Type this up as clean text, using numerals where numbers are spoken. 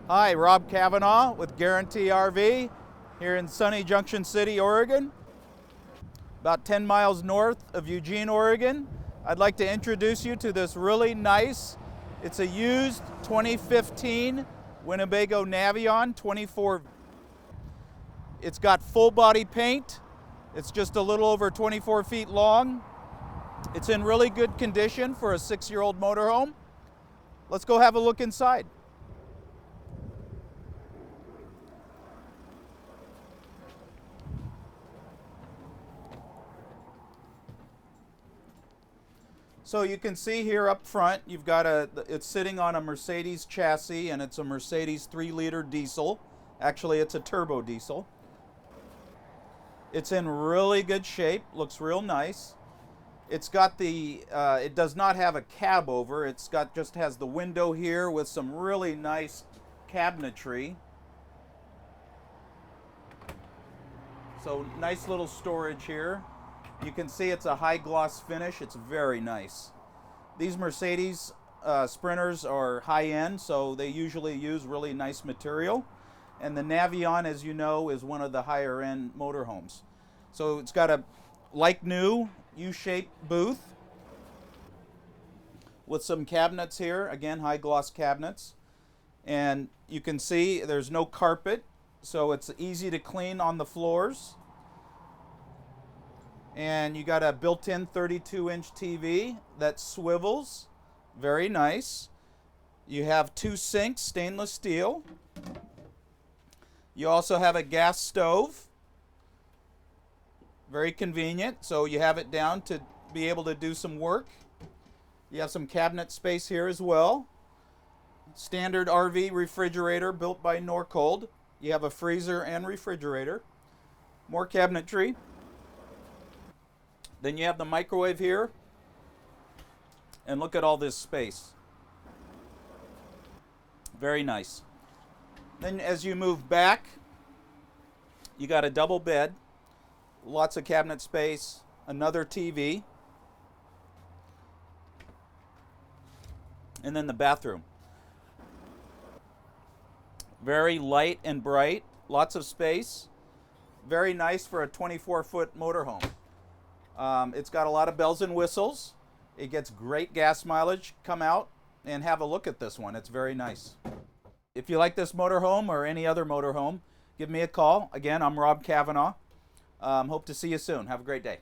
Hi, Rob.Kavanaugh with Guaranty RV here in sunny Junction City, Oregon, about 10 miles north of Eugene, Oregon. I'd like to introduce you to this really nice, it's a used 2015 Winnebago Navion 24. It's got full body paint. It's just a little over 24 feet long. It's in really good condition for a 6-year-old motorhome. Let's go have a look inside. So you can see here up front, you've got it's sitting on a Mercedes chassis, and it's a Mercedes 3-liter diesel. Actually, it's a turbo diesel. It's in really good shape, looks real nice. It's got it does not have a cab over. Just has the window here with some really nice cabinetry. So nice little storage here. You can see it's a high gloss finish. It's very nice. These Mercedes Sprinters are high end, so they usually use really nice material. And the Navion, as you know, is one of the higher end motorhomes. So it's got a like new U-shaped booth with some cabinets here. Again, high gloss cabinets. And you can see there's no carpet, so it's easy to clean on the floors. And you got a built-in 32-inch TV that swivels. Very nice. You have 2 sinks, stainless steel. You also have a gas stove. Very convenient. So you have it down to be able to do some work. You have some cabinet space here as well. Standard RV refrigerator built by Norcold. You have a freezer and refrigerator. More cabinetry. Then you have the microwave here, and look at all this space. Very nice. Then as you move back, you got a double bed, lots of cabinet space, another TV, and then the bathroom. Very light and bright, lots of space. Very nice for a 24-foot motorhome. It's got a lot of bells and whistles. It gets great gas mileage. Come out and have a look at this one. It's very nice. If you like this motorhome or any other motorhome, give me a call. Again, I'm Rob.Kavanaugh. Hope to see you soon. Have a great day.